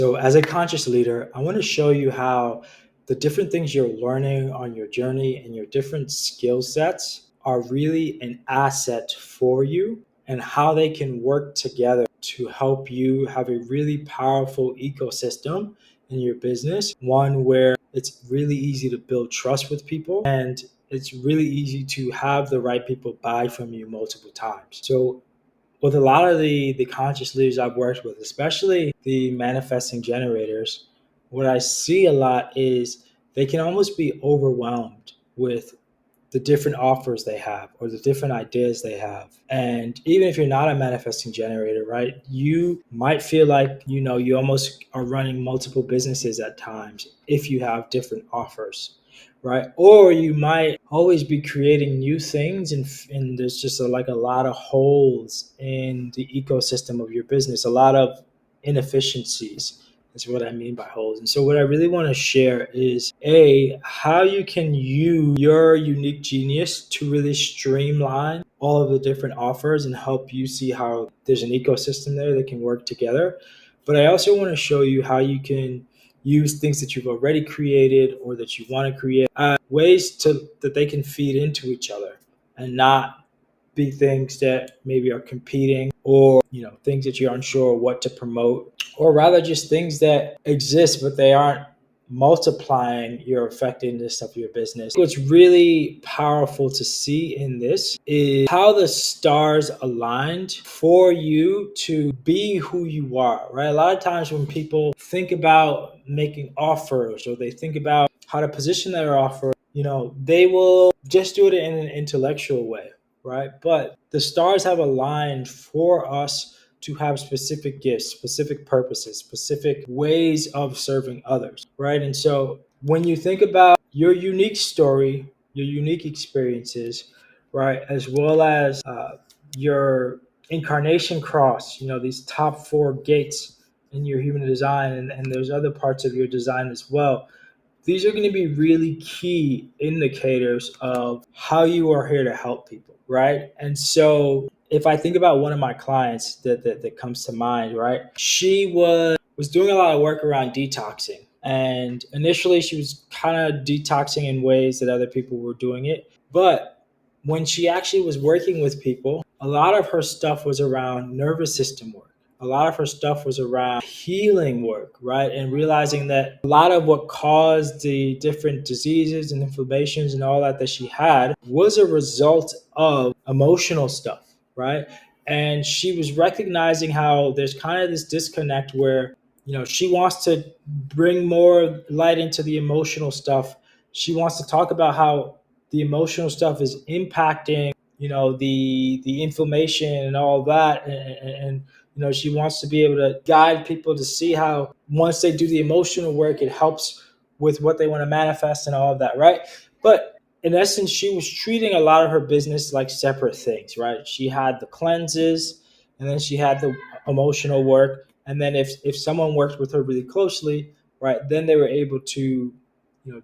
So, as a conscious leader, I want to show you how the different things you're learning on your journey and your different skill sets are really an asset for you and how they can work together to help you have a really powerful ecosystem in your business. One where it's really easy to build trust with people and it's really easy to have the right people buy from you multiple times. So, with a lot of the conscious leaders I've worked with, especially the manifesting generators, what I see a lot is they can almost be overwhelmed with the different offers they have or the different ideas they have. And even if you're not a manifesting generator, right, you might feel like, you almost are running multiple businesses at times if you have different offers, right? Or you might always be creating new things and there's just like a lot of holes in the ecosystem of your business, a lot of inefficiencies. That's what I mean by holes. And so what I really want to share is how you can use your unique genius to really streamline all of the different offers and help you see how there's an ecosystem there that can work together. But I also want to show you how you can use things that you've already created or that you want to create, ways to that they can feed into each other and not be things that maybe are competing or things that you're unsure what to promote, or rather just things that exist but they aren't multiplying your effectiveness of your business. What's really powerful to see in this is how the stars aligned for you to be who you are, right? A lot of times when people think about making offers or they think about how to position their offer, they will just do it in an intellectual way, right? But the stars have aligned for us to have specific gifts, specific purposes, specific ways of serving others, right? And so when you think about your unique story, your unique experiences, right, as well as your incarnation cross, these top four gates in your human design, and there's other parts of your design as well. These are going to be really key indicators of how you are here to help people, right? And so if I think about one of my clients that comes to mind, right? She was doing a lot of work around detoxing. And initially she was kind of detoxing in ways that other people were doing it. But when she actually was working with people, a lot of her stuff was around nervous system work. A lot of her stuff was around healing work, right? And realizing that a lot of what caused the different diseases and inflammations and all that she had was a result of emotional stuff, right? And she was recognizing how there's kind of this disconnect where, she wants to bring more light into the emotional stuff. She wants to talk about how the emotional stuff is impacting, the inflammation and all that. And she wants to be able to guide people to see how once they do the emotional work, it helps with what they want to manifest and all of that, right? But in essence, she was treating a lot of her business like separate things, right? She had the cleanses and then she had the emotional work. And then if someone worked with her really closely, right, then they were able to,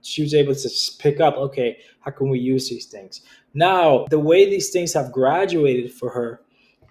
she was able to pick up, okay, how can we use these things? Now, the way these things have graduated for her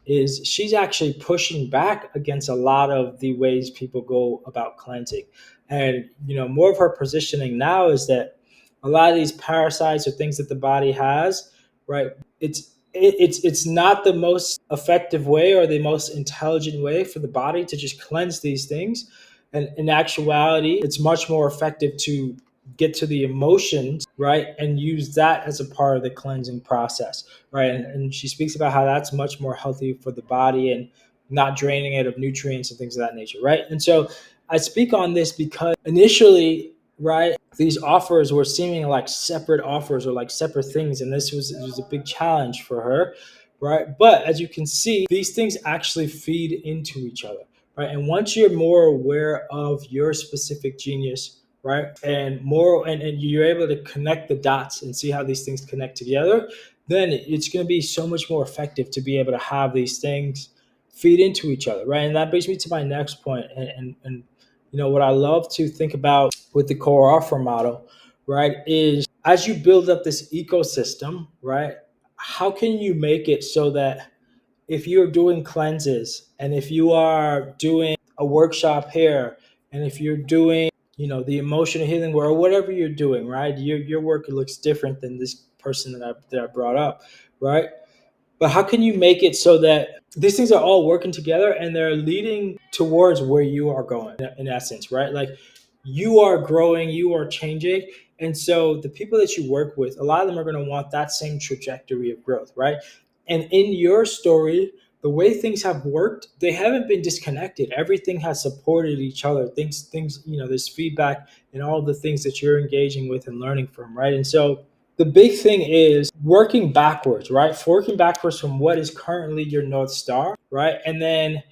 is she's actually pushing back against a lot of the ways people go about cleansing. And, more of her positioning now is that a lot of these parasites or things that the body has, right? It's not the most effective way or the most intelligent way for the body to just cleanse these things. And in actuality, it's much more effective to get to the emotions, right? And use that as a part of the cleansing process, right? And she speaks about how that's much more healthy for the body and not draining it of nutrients and things of that nature, right? And so I speak on this because initially, right, these offers were seeming like separate offers or like separate things, and it was a big challenge for her, right? But as you can see, these things actually feed into each other, right? And once you're more aware of your specific genius, right, and you're able to connect the dots and see how these things connect together, then it's going to be so much more effective to be able to have these things feed into each other, right? And that brings me to my next point, and what I love to think about with the core offer model, right, is as you build up this ecosystem, right, how can you make it so that if you're doing cleanses and if you are doing a workshop here And if you're doing, the emotional healing work, or whatever you're doing, right, your work looks different than this person that I brought up, right? But how can you make it so that these things are all working together and they're leading towards where you are going, in essence, right? Like, you are growing, you are changing. And so the people that you work with, a lot of them are going to want that same trajectory of growth, right? And in your story, the way things have worked, they haven't been disconnected. Everything has supported each other. Things, there's feedback in all the things that you're engaging with and learning from, right? And so the big thing is working backwards, right? Working backwards from what is currently your North Star, right? And then,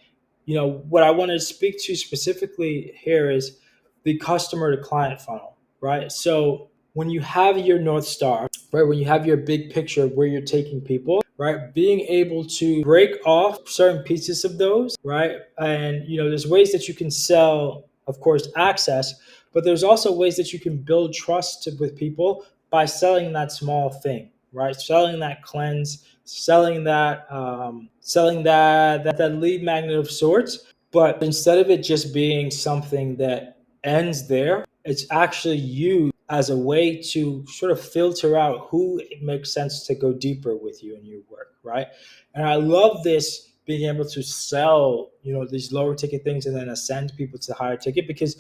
what I want to speak to specifically here is the customer to client funnel, right? So when you have your North Star, right, when you have your big picture of where you're taking people, right, being able to break off certain pieces of those, right? And, there's ways that you can sell, of course, access, but there's also ways that you can build trust with people by selling that small thing, right? Selling that cleanse, selling that lead magnet of sorts. But instead of it just being something that ends there, it's actually used as a way to sort of filter out who it makes sense to go deeper with you in your work, right? And I love this, being able to sell, these lower ticket things and then ascend people to higher ticket, because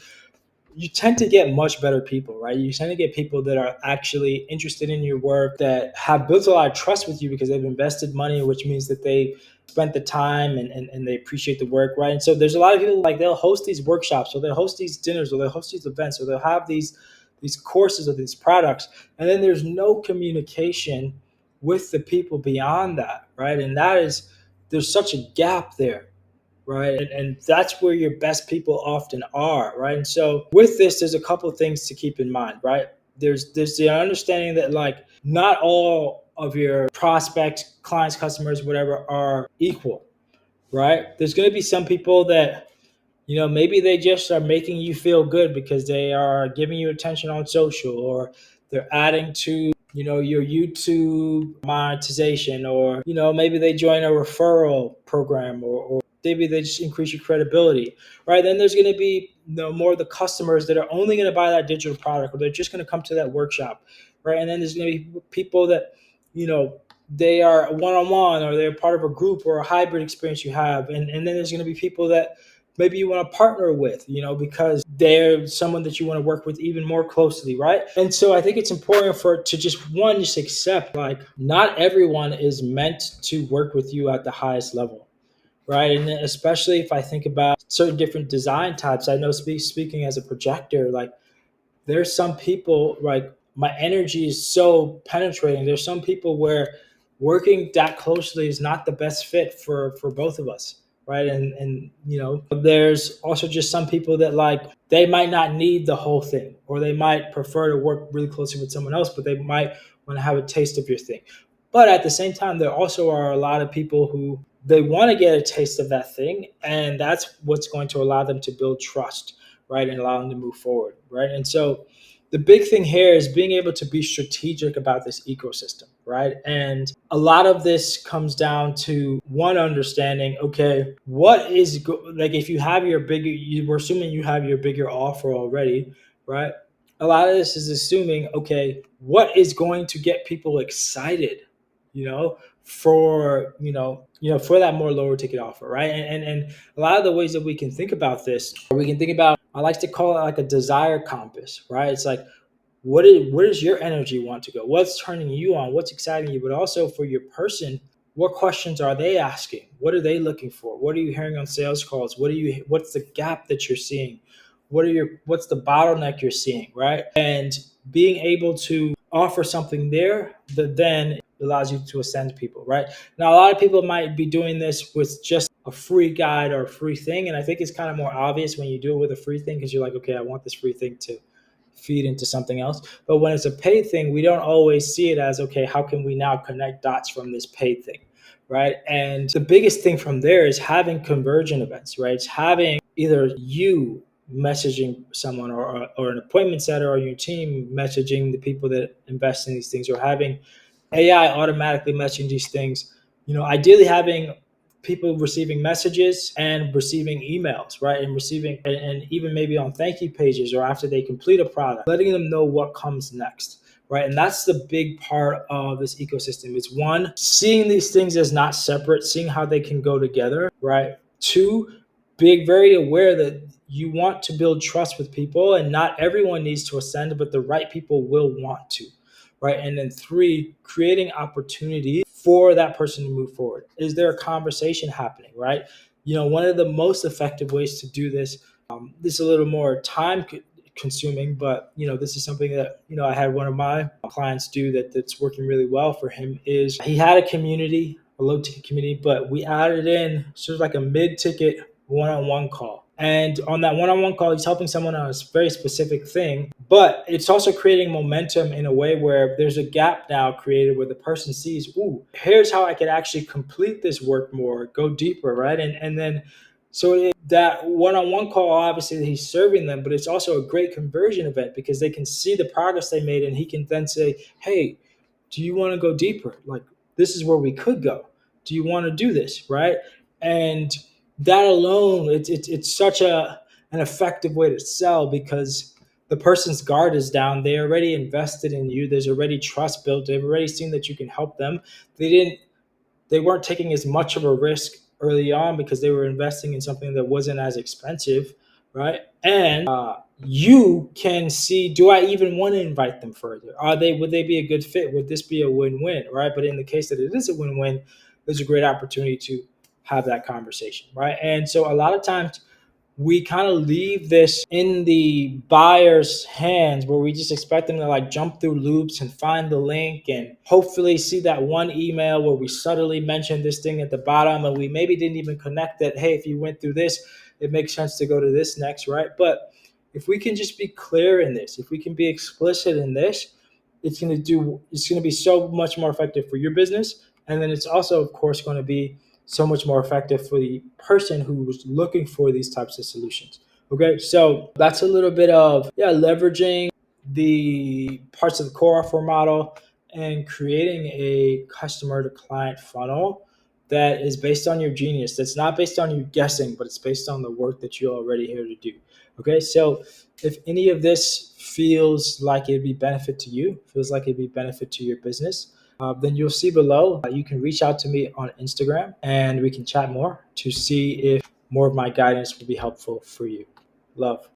you tend to get much better people, right? You tend to get people that are actually interested in your work, that have built a lot of trust with you because they've invested money, which means that they spent the time, and they appreciate the work, right? And so there's a lot of people, like, they'll host these workshops, or they'll host these dinners, or they'll host these events, or they'll have these courses or these products, and then there's no communication with the people beyond that, right? And there's such a gap there, right? And that's where your best people often are, right? And so with this, there's a couple of things to keep in mind, right? There's the understanding that, like, not all of your prospects, clients, customers, whatever, are equal, right? There's going to be some people that, maybe they just are making you feel good because they are giving you attention on social, or they're adding to, your YouTube monetization, or, maybe they join a referral program, or maybe they just increase your credibility, right? Then there's going to be, more of the customers that are only going to buy that digital product, or they're just going to come to that workshop, right? And then there's going to be people that, they are one-on-one, or they're part of a group or a hybrid experience you have. And then there's going to be people that maybe you want to partner with, because they're someone that you want to work with even more closely, right? And so I think it's important to just accept, like, not everyone is meant to work with you at the highest level, right? And especially if I think about certain different design types, I know, speaking as a projector, like, there's some people, like, my energy is so penetrating. There's some people where working that closely is not the best fit for both of us, right? And there's also just some people that, like, they might not need the whole thing, or they might prefer to work really closely with someone else, but they might want to have a taste of your thing. But at the same time, there also are a lot of people who, they want to get a taste of that thing, and that's what's going to allow them to build trust, right, and allow them to move forward, right? And so the big thing here is being able to be strategic about this ecosystem, right? And a lot of this comes down to one understanding, okay, like, if you have we're assuming you have your bigger offer already, right? A lot of this is assuming, okay, what is going to get people excited, for that more lower ticket offer, right? And a lot of the ways that we can think about this, we can think about, I like to call it like a desire compass, right? It's like, where does your energy want to go? What's turning you on? What's exciting you? But also for your person, what questions are they asking? What are they looking for? What are you hearing on sales calls? What's the gap that you're seeing? What's the bottleneck you're seeing, right? And being able to offer something there that then allows you to ascend people, right? Now, a lot of people might be doing this with just a free guide or a free thing. And I think it's kind of more obvious when you do it with a free thing, because you're like, okay, I want this free thing to feed into something else. But when it's a paid thing, we don't always see it as, okay, how can we now connect dots from this paid thing, right? And the biggest thing from there is having conversion events, right? It's having either you messaging someone, or an appointment setter, or your team messaging the people that invest in these things, or having AI automatically messaging these things. Ideally having people receiving messages and receiving emails, right? And receiving, and even maybe on thank you pages or after they complete a product, letting them know what comes next. Right. And that's the big part of this ecosystem. It's one, seeing these things as not separate, seeing how they can go together. Right. Two, being very aware that you want to build trust with people and not everyone needs to ascend, but the right people will want to. Right. And then three, creating opportunity for that person to move forward. Is there a conversation happening? Right. One of the most effective ways to do this, this is a little more time consuming, but this is something that I had one of my clients do that's working really well for him. Is he had a community, a low ticket community, but we added in sort of like a mid ticket one-on-one call. And on that one-on-one call, he's helping someone on a very specific thing, but it's also creating momentum in a way where there's a gap now created where the person sees, ooh, here's how I could actually complete this work more, go deeper, right? And then that one-on-one call, obviously he's serving them, but it's also a great conversion event because they can see the progress they made, and he can then say, "Hey, do you want to go deeper? Like, this is where we could go. Do you want to do this?" Right? And that alone, it's such an effective way to sell because the person's guard is down. They already invested in you. There's already trust built. They've already seen that you can help them. They weren't taking as much of a risk early on because they were investing in something that wasn't as expensive, right? And you can see, do I even want to invite them further? Would they be a good fit? Would this be a win-win, right? But in the case that it is a win-win, there's a great opportunity to have that conversation, right? And so a lot of times we kind of leave this in the buyer's hands where we just expect them to like jump through loops and find the link and hopefully see that one email where we subtly mentioned this thing at the bottom and we maybe didn't even connect that, hey, if you went through this, it makes sense to go to this next, right? But if we can just be clear in this, if we can be explicit in this, it's going to be so much more effective for your business. And then it's also, of course, going to be so much more effective for the person who's looking for these types of solutions. Okay, so that's a little bit of leveraging the parts of the core offer model and creating a customer to client funnel that is based on your genius. That's not based on you guessing, but it's based on the work that you're already here to do. Okay, so if any of this feels like it'd be benefit to you, feels like it'd be benefit to your business, then you'll see below, you can reach out to me on Instagram and we can chat more to see if more of my guidance will be helpful for you. Love.